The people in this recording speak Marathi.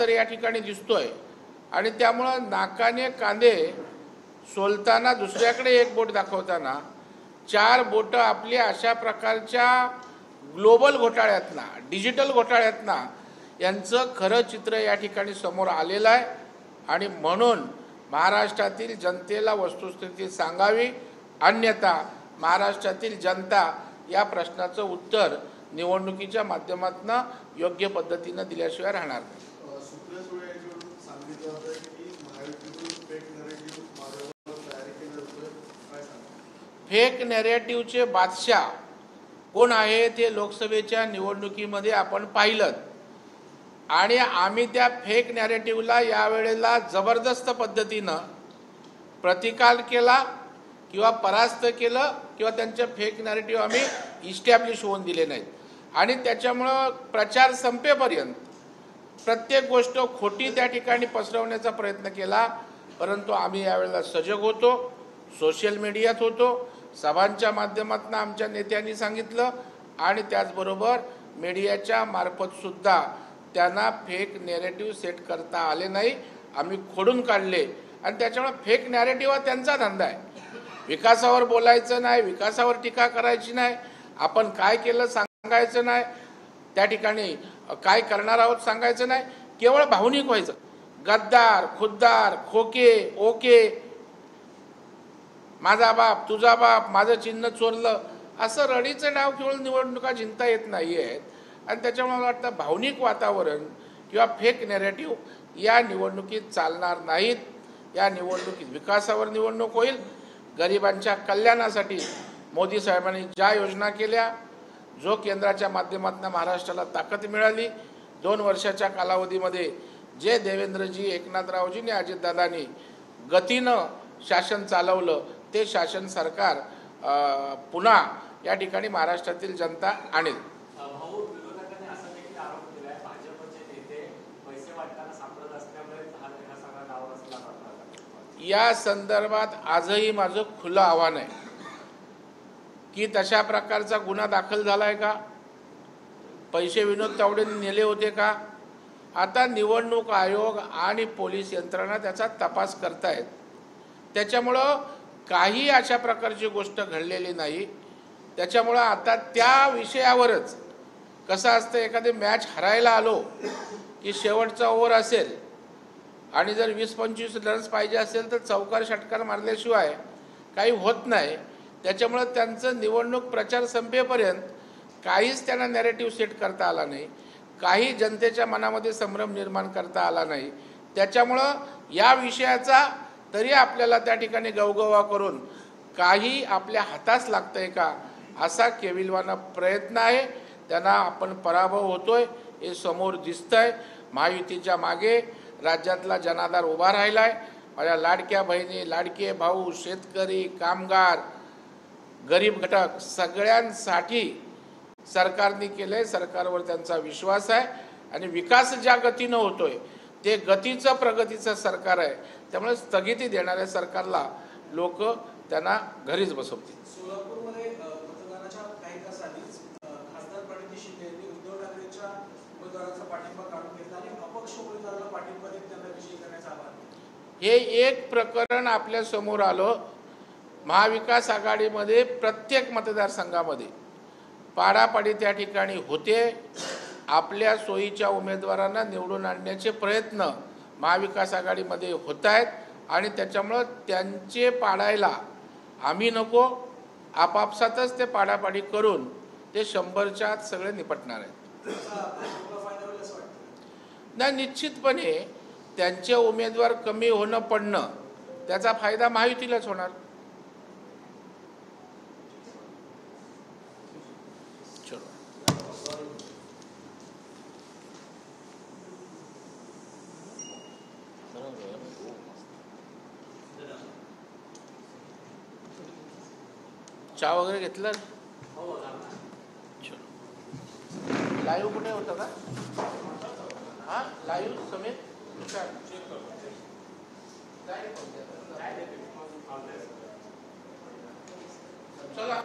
तर या ठिकाणी दिसतोय आणि त्यामुळे नाकाने कांदे सोलताना दुसऱ्याकडे एक बोट दाखवताना चार बोट आपली अशा प्रकारच्या ग्लोबल घोटाळ्यातना डिजिटल घोटाळ्यातना यांचं खरं चित्र या ठिकाणी समोर आलेलं आहे आणि म्हणून महाराष्ट्रातील जनतेला वस्तुस्थिती सांगावी, अन्यथा महाराष्ट्रातील जनता या प्रश्नाचं उत्तर निवडणुकीच्या माध्यमातून योग्य पद्धतीने दिल्याशिवाय राहणार नाही। फेक नॅरेटिव्हचे बादशाह कोण आहे ते लोकसभेच्या निवडणुकीमध्ये आपण पाहिलं आणि आम्ही त्या फेक नॅरेटिव्हला यावेळेला जबरदस्त पद्धतीनं प्रतिकार केला किंवा परास्त केलं किंवा त्यांचे फेक नॅरेटिव्ह आम्ही इस्टॅब्लिश होऊन दिले नाहीत आणि त्याच्यामुळं प्रचार संपेपर्यंत प्रत्येक गोष्ट खोटी त्या ठिकाणी पसरवण्याचा प्रयत्न केला। परंतु आम्ही यावेळेला सजग होतो, सोशल मीडियात होतो, सभांच्या माध्यमातून आमच्या नेत्यांनी सांगितलं आणि त्याचबरोबर मीडियाच्या मार्फत सुद्धा त्यांना फेक नॅरेटिव्ह सेट करता आले नाही, आम्ही खोडून काढले आणि त्याच्यामुळे फेक नॅरेटिव्ह हा त्यांचा धंदा आहे। विकासावर बोलायचं नाही, विकासावर टीका करायची नाही, आपण काय केलं सांगायचं नाही, त्या ठिकाणी काय करणार आहोत सांगायचं नाही, केवळ भावनिक व्हायचं। गद्दार, खुद्दार, खोके, ओके, माझा बाप, तुझा बाप, माझं चिन्ह चोरलं, असं रडीचं डाव केवळ निवडणुका जिंकता येत नाहीयेत आणि त्याच्यामुळे मला वाटतं भावनिक वातावरण किंवा फेक नॅरेटिव्ह या निवडणुकीत चालणार नाहीत। या निवडणुकीत विकासावर निवडणूक होईल, गरिबांच्या कल्याणासाठी मोदी साहेबांनी ज्या योजना केल्या, जो केंद्राच्या माध्यमातून महाराष्ट्राला ताकद मिळाली, 2 वर्षाच्या कालावधीमध्ये जे देवेंद्रजी, एकनाथरावजी आणि अजितदादांनी गतीनं शासन चालवलं ते शासन सरकार पुन्हा या ठिकाणी महाराष्ट्रातील जनता आणेल। या संदर्भात आजही माझं खुलं आव्हान आहे की तशा प्रकारचा गुन्हा दाखल झालाय का, पैसे विनोद तावडेंनी नेले होते का। आता निवडणूक आयोग आणि पोलीस यंत्रणा त्याचा तपास करतायत, त्याच्यामुळं काही अशा प्रकारची गोष्ट घडलेली नाही। त्याच्यामुळं आता त्या विषयावरच कसं असतं, एखादी मॅच हरायला आलो की शेवटचा ओव्हर असेल आणि जर 20-25 रन्स पाहिजे असेल तर चौकार षटकार मारल्याशिवाय काही होत नाही। त्याच्यामुळे त्यांचं निवडणूक प्रचार संपेपर्यंत काहीच त्यांना नॅरेटिव्ह सेट करता आला नाही, काही जनतेच्या मनामध्ये संभ्रम निर्माण करता आला नाही। त्याच्यामुळं या विषयाचा तरी आपल्याला त्या ठिकाणी गवगवा करून काही आपल्या हातास लागतंय का असा केविलवाना प्रयत्न आहे। त्यांना आपण पराभव होतोय हे समोर दिसतंय। महायुतीच्या मागे राज्यातला जनाधार उभा राहिलाय। माझ्या लाडक्या बहिणी, लाडके भाऊ, शेतकरी, कामगार, गरीब घटक सगळ्यांसाठी सरकारने केले, सरकारवर त्यांचा विश्वास आहे आणि विकास ज्या गतीनं होतोय ते गतीचं प्रगतीचं सरकार आहे। त्यामुळे स्थगिती देणाऱ्या सरकारला लोक त्यांना घरीच बसवतील। सोलापूरमध्ये मतदानाच्या काही तासांनीच खासदार प्रणिती शिंदे यांनी उद्धव ठाकरेंच्या उमेदवाराचा पाठिंबा काढून घेतला आणि अपक्ष उमेदवाराला पाठिंबा देत त्यांना विजयी करण्याचं आवाहन। हे एक प्रकरण आपल्या समोर आलं। महाविकास आघाडीमध्ये प्रत्येक मतदारसंघामध्ये पाडापाडी त्या ठिकाणी होते। आपल्या सोयीच्या उमेदवारांना निवडून आणण्याचे प्रयत्न महाविकास आघाडीमध्ये होत आहेत आणि त्याच्यामुळं त्यांचे पाडायला आम्ही नको, आपापसातच ते पाडापाडी करून ते 100च्या आत सगळे निपटणार आहेत। नाही, निश्चितपणे त्यांचे उमेदवार कमी होणं पडणं त्याचा फायदा महायुतीलाच होणार। चहा वगैरे घेतलं? लाईव्ह कुठे होतं का? हां, लाईव्ह समेत चला।